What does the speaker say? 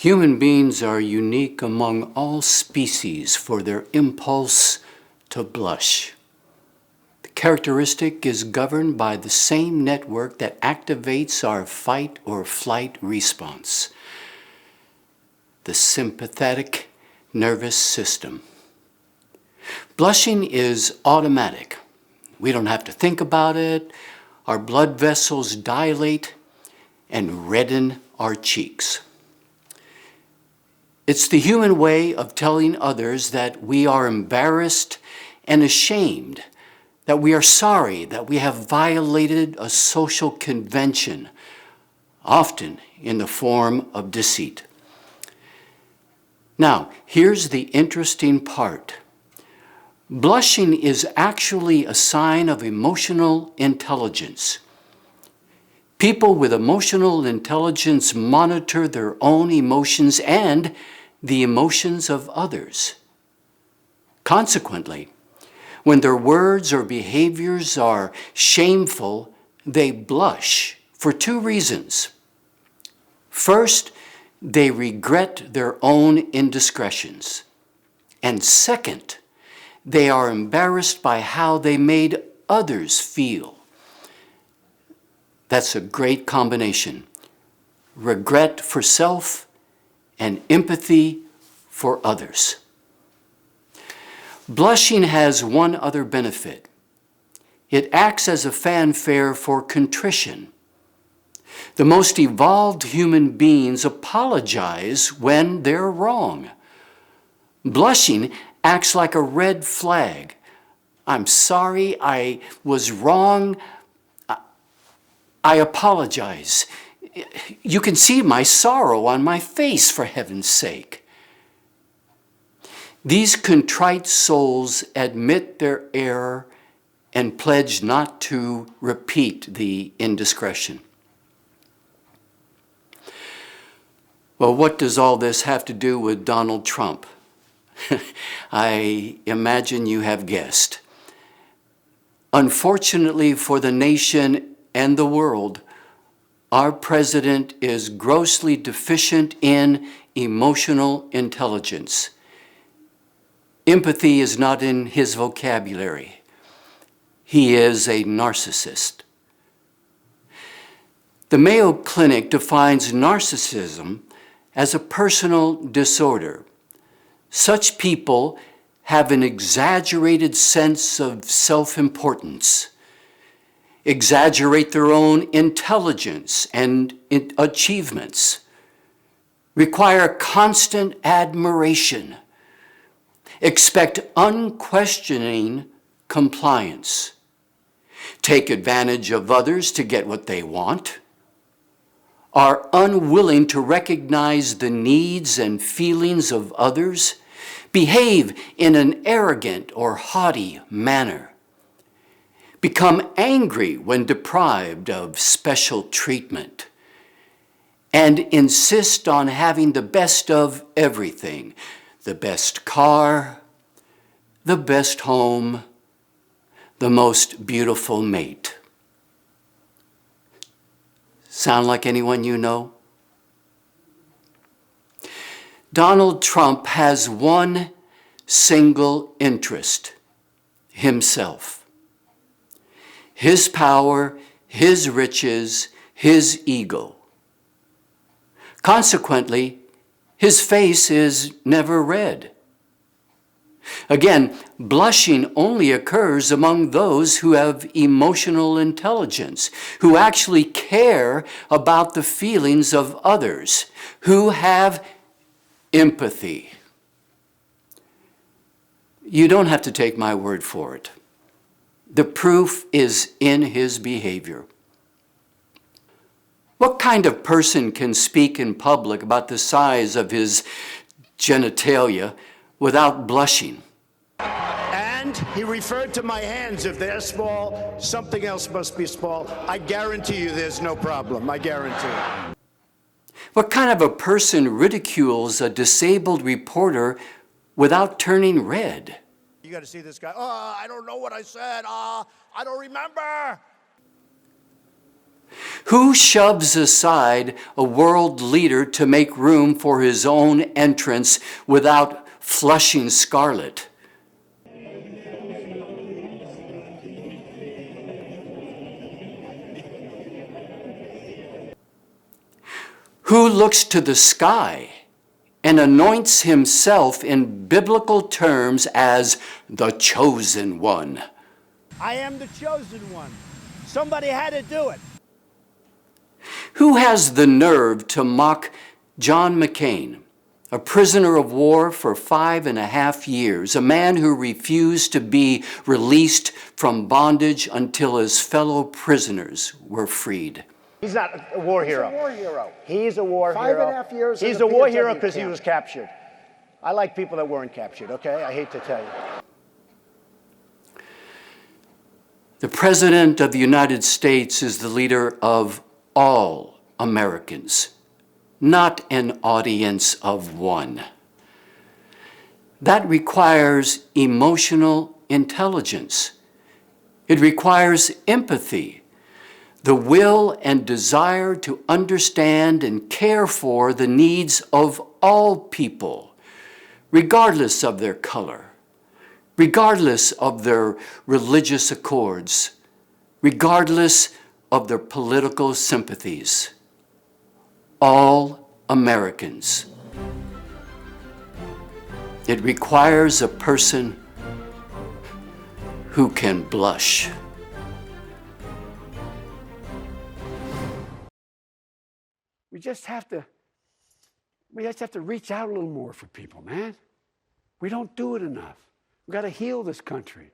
Human beings are unique among all species for their impulse to blush. The characteristic is governed by the same network that activates our fight or flight response, the sympathetic nervous system. Blushing is automatic. We don't have to think about it. Our blood vessels dilate and redden our cheeks. It's the human way of telling others that we are embarrassed and ashamed, that we are sorry, that we have violated a social convention, often in the form of deceit. Now, here's the interesting part. Blushing is actually a sign of emotional intelligence. People with emotional intelligence monitor their own emotions and the emotions of others. Consequently, when their words or behaviors are shameful, they blush for two reasons. First, they regret their own indiscretions. And second, they are embarrassed by how they made others feel. That's a great combination. Regret for self and empathy for others. Blushing has one other benefit. It acts as a fanfare for contrition. The most evolved human beings apologize when they're wrong. Blushing acts like a red flag. I'm sorry, I was wrong. I apologize. You can see my sorrow on my face, for heaven's sake. These contrite souls admit their error and pledge not to repeat the indiscretion. Well, what does all this have to do with Donald Trump? I imagine you have guessed. Unfortunately for the nation and the world, our president is grossly deficient in emotional intelligence. Empathy is not in his vocabulary. He is a narcissist. The Mayo Clinic defines narcissism as a personal disorder. Such people have an exaggerated sense of self-importance, exaggerate their own intelligence and achievements, require constant admiration, expect unquestioning compliance, take advantage of others to get what they want, are unwilling to recognize the needs and feelings of others, behave in an arrogant or haughty manner, become angry when deprived of special treatment, and insist on having the best of everything, the best car, the best home, the most beautiful mate. Sound like anyone you know? Donald Trump has one single interest: himself. His power, his riches, his ego. Consequently, his face is never red. Again, blushing only occurs among those who have emotional intelligence, who actually care about the feelings of others, who have empathy. You don't have to take my word for it. The proof is in his behavior. What kind of person can speak in public about the size of his genitalia without blushing? And he referred to my hands. If they're small, something else must be small. I guarantee you there's no problem. I guarantee it. What kind of a person ridicules a disabled reporter without turning red? You got to see this guy. Oh, I don't know what I said. I don't remember. Who shoves aside a world leader to make room for his own entrance without flushing scarlet? Who looks to the sky and anoints himself in biblical terms as the chosen one? I am the chosen one. Somebody had to do it. Who has the nerve to mock John McCain, a prisoner of war for 5.5 years, a man who refused to be released from bondage until his fellow prisoners were freed? He's not a war hero. He's a war hero. He's a war hero. 5.5 years in He's a a war POW hero because he camp. was captured. I like people that weren't captured, okay? I hate to tell you. The President of the United States is the leader of all Americans, not an audience of one. That requires emotional intelligence. It requires empathy, the will and desire to understand and care for the needs of all people, regardless of their color, regardless of their religious accords, regardless of their political sympathies. All Americans. It requires a person who can blush. We just have to reach out a little more for people, man. We don't do it enough. We've got to heal this country.